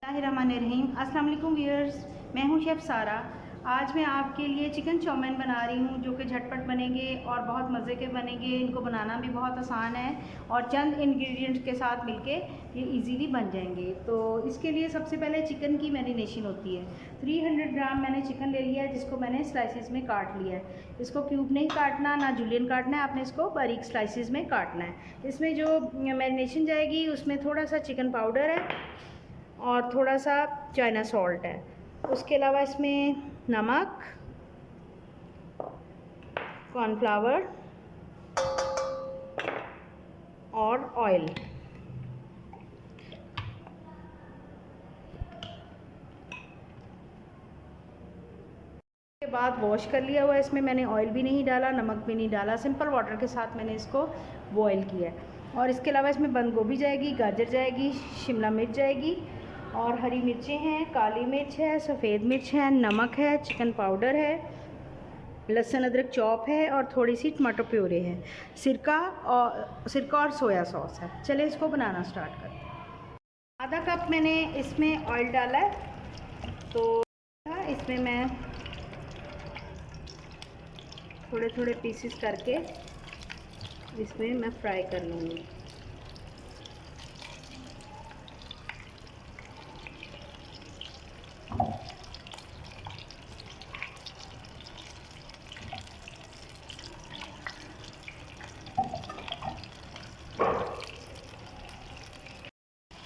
बिस्मिल्लाहिर्रहमानिर्रहीम। अस्सलाम वालेकुम व्यूअर्स, मैं हूं शेफ़ सारा। आज मैं आपके लिए चिकन चाउमीन बना रही हूं जो कि झटपट बनेंगे और बहुत मज़े के बनेंगे। इनको बनाना भी बहुत आसान है और चंद इंग्रेडिएंट्स के साथ मिलके ये इजीली बन जाएंगे। तो इसके लिए सबसे पहले चिकन की मैरिनेशन होती है। 300 ग्राम मैंने चिकन ले लिया है जिसको मैंने स्लाइसिस में काट लिया है। इसको क्यूब नहीं काटना, ना जूलियन काटना है, आपने इसको बारीक स्लाइसिस में काटना है। इसमें जो मैरिनेशन जाएगी उसमें थोड़ा सा चिकन पाउडर है और थोड़ा सा चाइना सॉल्ट है। उसके अलावा इसमें नमक, कॉर्नफ्लावर और ऑयल। के बाद वॉश कर लिया हुआ है। इसमें मैंने ऑयल भी नहीं डाला, नमक भी नहीं डाला, सिंपल वाटर के साथ मैंने इसको बॉयल किया है। और इसके अलावा इसमें बंद गोभी जाएगी, गाजर जाएगी, शिमला मिर्च जाएगी और हरी मिर्चें हैं, काली मिर्च है, सफ़ेद मिर्च है, नमक है, चिकन पाउडर है, लहसुन अदरक चॉप है और थोड़ी सी टमाटो प्यूरे है, सिरका और सोया सॉस है। चले इसको बनाना स्टार्ट करते हैं। आधा कप मैंने इसमें ऑयल डाला है, तो इसमें मैं थोड़े थोड़े पीसेस करके इसमें मैं फ्राई कर लूँगी।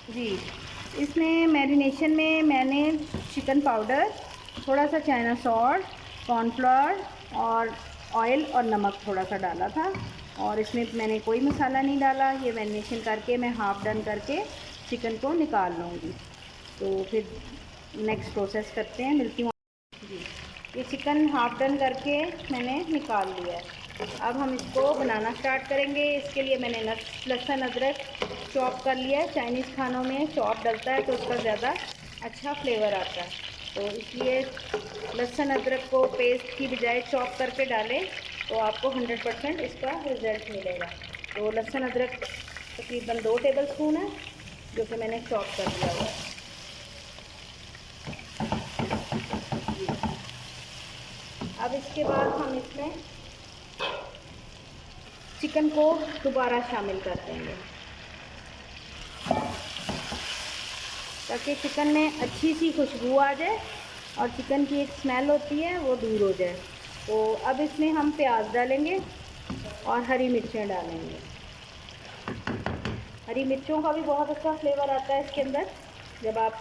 जी, इसमें मैरिनेशन में मैंने चिकन पाउडर, थोड़ा सा चाइना सॉल्ट, कॉर्नफ्लोर और ऑयल और नमक थोड़ा सा डाला था। और इसमें मैंने कोई मसाला नहीं डाला। ये मैरिनेशन करके मैं हाफ़ डन करके चिकन को निकाल लूँगी। तो फिर नेक्स्ट प्रोसेस करते हैं, मिलती हूँ जी। ये चिकन हाफ़ डन करके मैंने निकाल लिया है। अब हम इसको बनाना स्टार्ट करेंगे। इसके लिए मैंने लहसुन अदरक चॉप कर लिया है। चाइनीज़ खानों में चॉप डलता है तो उसका ज़्यादा अच्छा फ्लेवर आता है, तो इसलिए लहसुन अदरक को पेस्ट की बजाय चॉप करके डालें तो आपको 100% इसका रिज़ल्ट मिलेगा। तो लहसुन अदरक तकरीबन 2 टेबल स्पून है जो कि मैंने चॉप कर दिया हुआ है। अब इसके बाद हम इसमें चिकन को दोबारा शामिल कर देंगे ताकि चिकन में अच्छी सी खुशबू आ जाए और चिकन की एक स्मेल होती है वो दूर हो जाए। तो अब इसमें हम प्याज डालेंगे और हरी मिर्चें डालेंगे। हरी मिर्चों का भी बहुत अच्छा फ्लेवर आता है इसके अंदर जब आप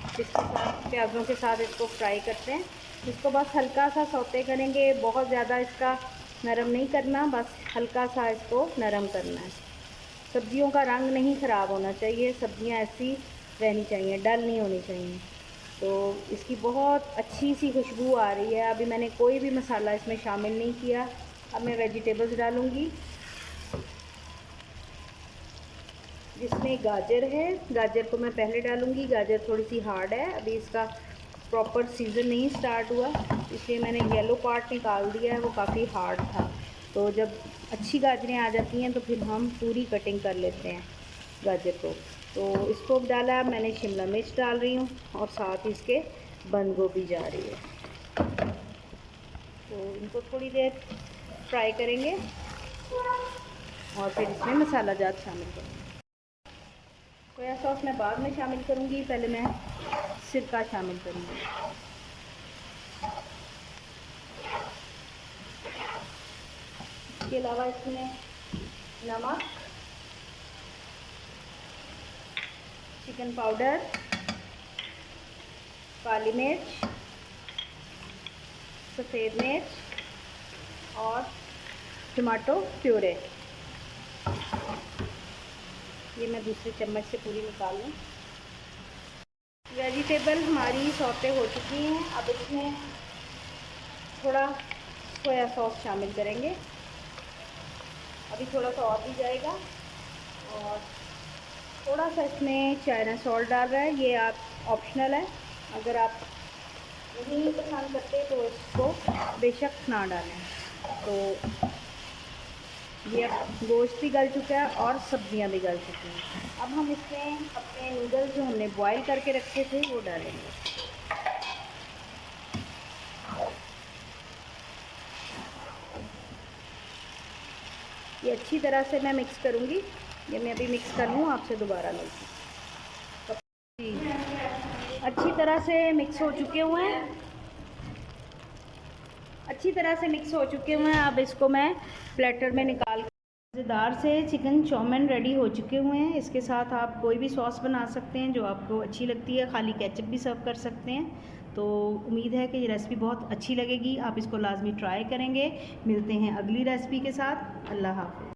इसके साथ प्याज़ों के साथ इसको फ्राई करते हैं। इसको बस हल्का सा सौते करेंगे, बहुत ज़्यादा इसका नरम नहीं करना, बस हल्का सा इसको नरम करना है। सब्जियों का रंग नहीं ख़राब होना चाहिए, सब्जियां ऐसी रहनी चाहिए, डल नहीं होनी चाहिए। तो इसकी बहुत अच्छी सी खुशबू आ रही है। अभी मैंने कोई भी मसाला इसमें शामिल नहीं किया। अब मैं वेजिटेबल्स डालूँगी जिसमें गाजर है। गाजर को मैं पहले डालूँगी। गाजर थोड़ी सी हार्ड है, अभी इसका प्रॉपर सीज़न नहीं स्टार्ट हुआ, इसलिए मैंने येलो पार्ट निकाल दिया है, वो काफ़ी हार्ड था। तो जब अच्छी गाजरें आ जाती हैं तो फिर हम पूरी कटिंग कर लेते हैं गाजर को। तो इसको डाला, मैंने शिमला मिर्च डाल रही हूँ और साथ ही इसके बंद गोभी जा रही है। तो इनको थोड़ी देर फ्राई करेंगे और फिर इसमें मसाला जात शामिल करेंगे। सोया सॉस मैं बाद में शामिल करूँगी, पहले मैं सिरका शामिल करूँगी। इसके अलावा इसमें नमक, चिकन पाउडर, काली मिर्च, सफ़ेद मिर्च और टमाटो प्यूरे। ये मैं दूसरे चम्मच से पूरी निकाल लूँ। वेजिटेबल हमारी सौते हो चुकी हैं। अब इसमें थोड़ा सोया सॉस शामिल करेंगे। अभी थोड़ा सा और भी जाएगा और थोड़ा सा इसमें चाइना सॉल्ट डाल रहा है। ये आप ऑप्शनल है, अगर आप नहीं पसंद करते तो इसको बेशक ना डालें। तो ये अब गोश्त भी गल चुका है और सब्जियां भी गल चुकी हैं। अब हम इसमें अपने नूडल्स जो हमने बॉईल करके रखे थे वो डालेंगे। ये अच्छी तरह से मैं मिक्स करूँगी। ये मैं अभी मिक्स कर लूँ, आपसे दोबारा मिलती हूँ। जी, अच्छी तरह से मिक्स हो चुके हुए हैं। अच्छी तरह से मिक्स हो चुके हुए हैं। अब इसको मैं प्लेटर में निकाल, मज़ेदार से चिकन चाउमीन रेडी हो चुके हुए हैं। इसके साथ आप कोई भी सॉस बना सकते हैं जो आपको अच्छी लगती है, खाली केचप भी सर्व कर सकते हैं। तो उम्मीद है कि ये रेसिपी बहुत अच्छी लगेगी, आप इसको लाजमी ट्राई करेंगे। मिलते हैं अगली रेसिपी के साथ। अल्लाह हाफ़िज़।